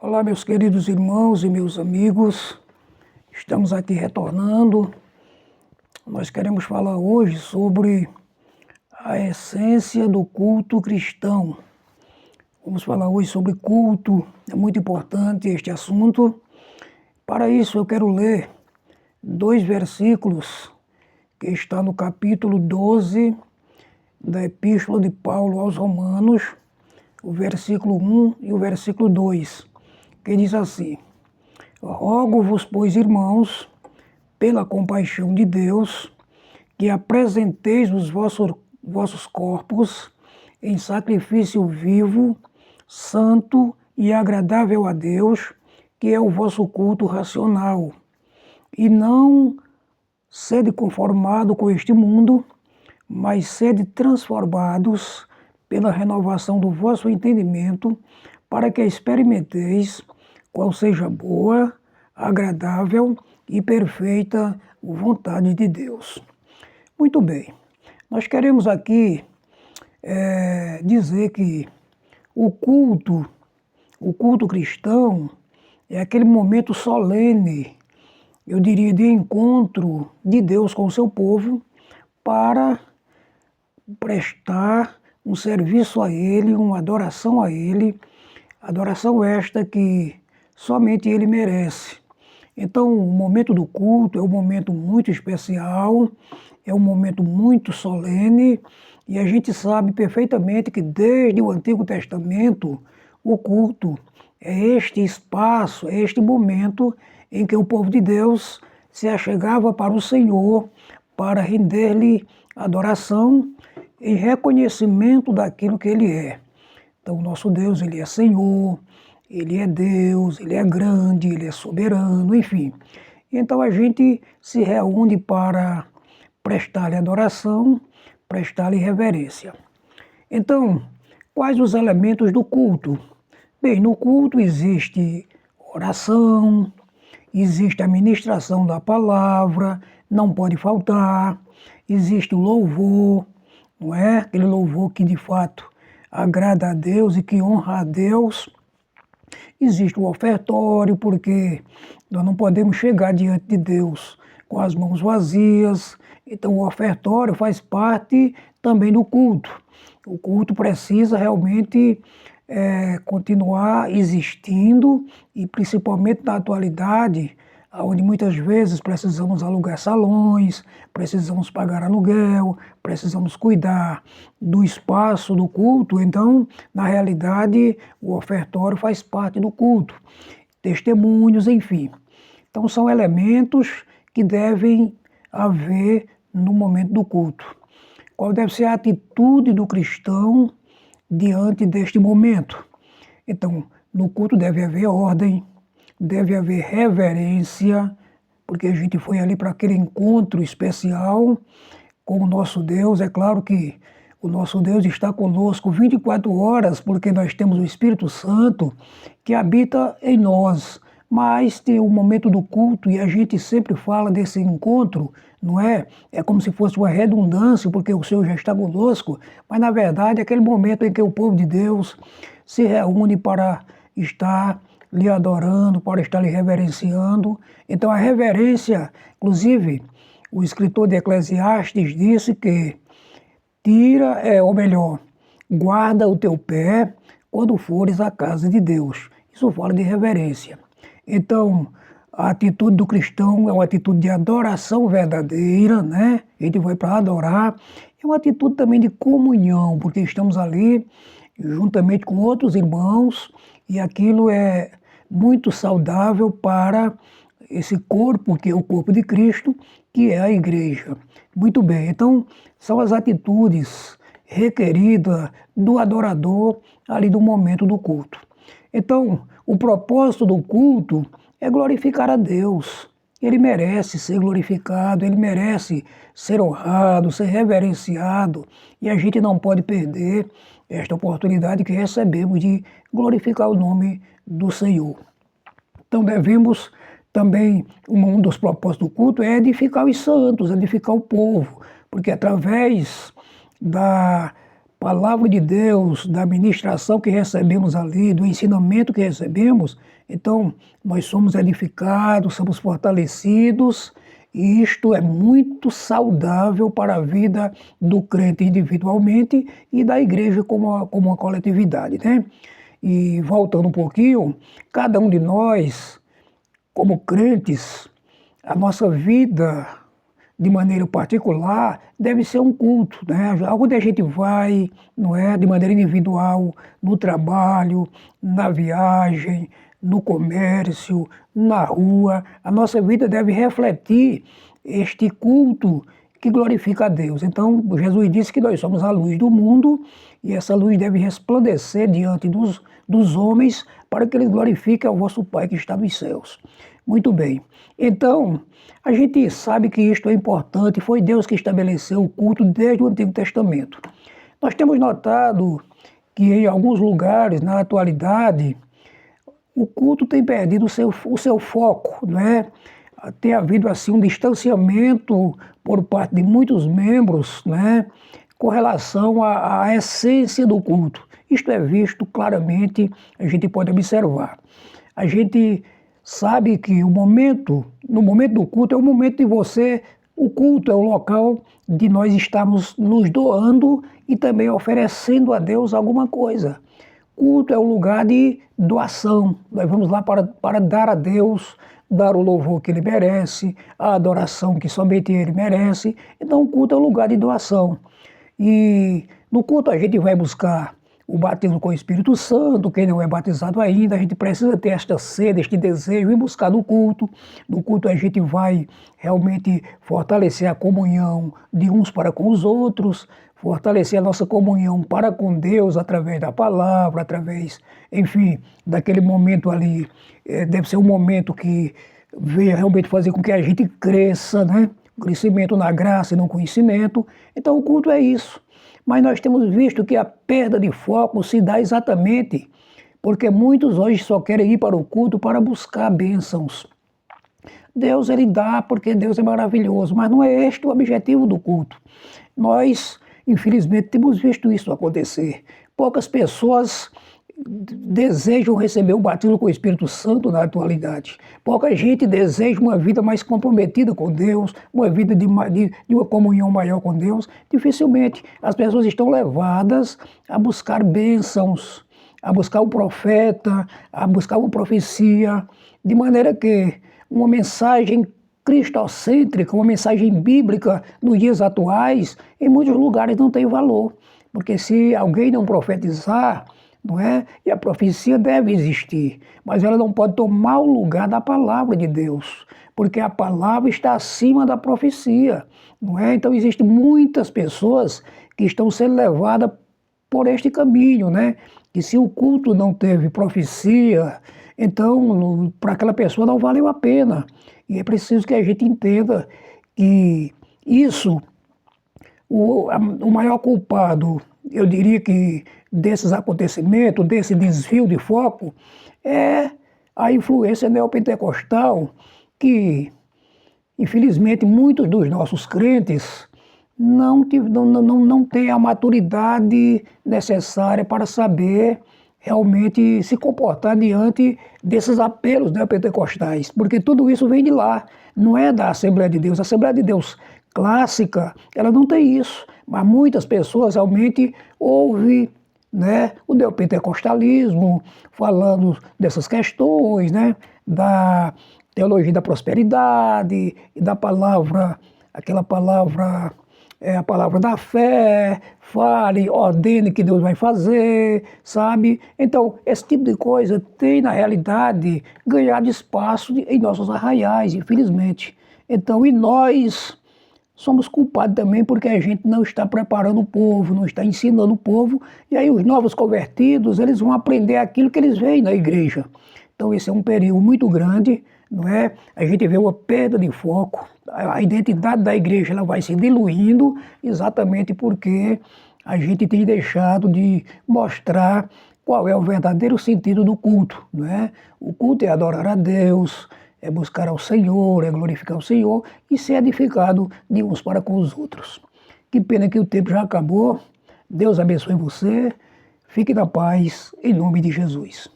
Olá, meus queridos irmãos e meus amigos, estamos aqui retornando. Nós queremos falar hoje sobre a essência do culto cristão. Vamos falar hoje sobre culto, é muito importante este assunto. Para isso eu quero ler 2 versículos que estão no capítulo 12 da Epístola de Paulo aos Romanos, o versículo 1 e o versículo 2. Que diz assim: rogo-vos, pois, irmãos, pela compaixão de Deus, que apresenteis os vossos corpos em sacrifício vivo, santo e agradável a Deus, que é o vosso culto racional. E não sede conformado com este mundo, mas sede transformados pela renovação do vosso entendimento, para que experimenteis qual seja boa, agradável e perfeita vontade de Deus. Muito bem, nós queremos aqui dizer que o culto cristão é aquele momento solene, eu diria, de encontro de Deus com o seu povo para prestar um serviço a Ele, uma adoração a Ele, adoração esta que somente Ele merece. Então, o momento do culto é um momento muito especial, é um momento muito solene, e a gente sabe perfeitamente que desde o Antigo Testamento, o culto é este espaço, é este momento em que o povo de Deus se achegava para o Senhor para render-lhe adoração em reconhecimento daquilo que Ele é. Então, o nosso Deus, Ele é Senhor, Ele é Deus, Ele é grande, Ele é soberano, enfim. Então, a gente se reúne para prestar-lhe adoração, prestar-lhe reverência. Então, quais os elementos do culto? Bem, no culto existe oração, existe a ministração da palavra, não pode faltar, existe o louvor, não é? Aquele louvor que de fato agrada a Deus e que honra a Deus. Existe o ofertório, porque nós não podemos chegar diante de Deus com as mãos vazias. Então o ofertório faz parte também do culto. O culto precisa realmente continuar existindo, e principalmente na atualidade, onde muitas vezes precisamos alugar salões, precisamos pagar aluguel, precisamos cuidar do espaço do culto. Então, na realidade, o ofertório faz parte do culto, testemunhos, enfim. Então, são elementos que devem haver no momento do culto. Qual deve ser a atitude do cristão diante deste momento? Então, no culto deve haver ordem, deve haver reverência, porque a gente foi ali para aquele encontro especial com o nosso Deus. É claro que o nosso Deus está conosco 24 horas, porque nós temos o Espírito Santo que habita em nós. Mas tem o momento do culto, e a gente sempre fala desse encontro, não é? É como se fosse uma redundância, porque o Senhor já está conosco, mas na verdade é aquele momento em que o povo de Deus se reúne para estar lhe adorando, para estar lhe reverenciando. Então a reverência, inclusive, o escritor de Eclesiastes disse que ou melhor, guarda o teu pé quando fores à casa de Deus. Isso fala de reverência. Então, a atitude do cristão é uma atitude de adoração verdadeira, né? A gente vai para adorar. É uma atitude também de comunhão, porque estamos ali juntamente com outros irmãos, e aquilo é muito saudável para esse corpo, que é o corpo de Cristo, que é a igreja. Muito bem, então são as atitudes requeridas do adorador ali do momento do culto. Então, o propósito do culto é glorificar a Deus. Ele merece ser glorificado, ele merece ser honrado, ser reverenciado, e a gente não pode perder esta oportunidade que recebemos de glorificar o nome do Senhor. Então devemos também, um dos propósitos do culto é edificar os santos, edificar o povo, porque através da palavra de Deus, da ministração que recebemos ali, do ensinamento que recebemos, então nós somos edificados, somos fortalecidos, e isto é muito saudável para a vida do crente individualmente e da igreja como uma coletividade, né? E voltando um pouquinho, cada um de nós, como crentes, a nossa vida de maneira particular deve ser um culto, né? Onde a gente vai, não é, de maneira individual, no trabalho, na viagem, no comércio, na rua, a nossa vida deve refletir este culto que glorifica a Deus. Então, Jesus disse que nós somos a luz do mundo e essa luz deve resplandecer diante dos homens para que eles glorifiquem ao vosso Pai que está nos céus. Muito bem. Então, a gente sabe que isto é importante, foi Deus que estabeleceu o culto desde o Antigo Testamento. Nós temos notado que em alguns lugares, na atualidade, o culto tem perdido o seu foco, né? Tem havido assim um distanciamento por parte de muitos membros, né, com relação à essência do culto. Isto é visto claramente, a gente pode observar. A gente sabe que no momento do culto é o momento de você, o culto é o local de nós estarmos nos doando e também oferecendo a Deus alguma coisa. Culto é o lugar de doação. Nós vamos lá para dar a Deus, dar o louvor que Ele merece, a adoração que somente Ele merece. Então o culto é o lugar de doação. E no culto a gente vai buscar o batismo com o Espírito Santo. Quem não é batizado ainda, a gente precisa ter esta sede, este desejo e buscar no culto. No culto a gente vai realmente fortalecer a comunhão de uns para com os outros, fortalecer a nossa comunhão para com Deus através da palavra, através, enfim, daquele momento ali. Deve ser um momento que venha realmente fazer com que a gente cresça, né? Crescimento na graça e no conhecimento. Então o culto é isso. Mas nós temos visto que a perda de foco se dá exatamente porque muitos hoje só querem ir para o culto para buscar bênçãos. Deus ele dá porque Deus é maravilhoso, mas não é este o objetivo do culto. Nós, infelizmente, temos visto isso acontecer. Poucas pessoas desejam receber o batismo com o Espírito Santo na atualidade. Pouca gente deseja uma vida mais comprometida com Deus, uma vida de uma comunhão maior com Deus. Dificilmente as pessoas estão levadas a buscar bênçãos, a buscar o profeta, a buscar uma profecia, de maneira que uma mensagem cristocêntrica, uma mensagem bíblica nos dias atuais, em muitos lugares não tem valor. Porque se alguém não profetizar, não é? E a profecia deve existir, mas ela não pode tomar o lugar da palavra de Deus, porque a palavra está acima da profecia, não é? Então existem muitas pessoas que estão sendo levadas por este caminho, né? Que se o culto não teve profecia, então para aquela pessoa não valeu a pena. E é preciso que a gente entenda que isso, o maior culpado, eu diria que desses acontecimentos, desse desvio de foco, é a influência neopentecostal que, infelizmente, muitos dos nossos crentes não têm a maturidade necessária para saber realmente se comportar diante desses apelos neopentecostais, porque tudo isso vem de lá, não é da Assembleia de Deus. A Assembleia de Deus clássica, ela não tem isso, mas muitas pessoas realmente ouvem, né, o neopentecostalismo falando dessas questões, né, da teologia da prosperidade, e da palavra, aquela palavra, a palavra da fé, fale, ordene que Deus vai fazer, sabe? Então, esse tipo de coisa tem, na realidade, ganhado espaço em nossos arraiais, infelizmente. Então, e nós somos culpados também porque a gente não está preparando o povo, não está ensinando o povo, e aí os novos convertidos, eles vão aprender aquilo que eles veem na igreja. Então esse é um perigo muito grande, não é? A gente vê uma perda de foco, a identidade da igreja ela vai se diluindo exatamente porque a gente tem deixado de mostrar qual é o verdadeiro sentido do culto, não é? O culto é adorar a Deus, é buscar ao Senhor, é glorificar o Senhor e ser edificado de uns para com os outros. Que pena que o tempo já acabou, Deus abençoe você. Fique na paz, em nome de Jesus.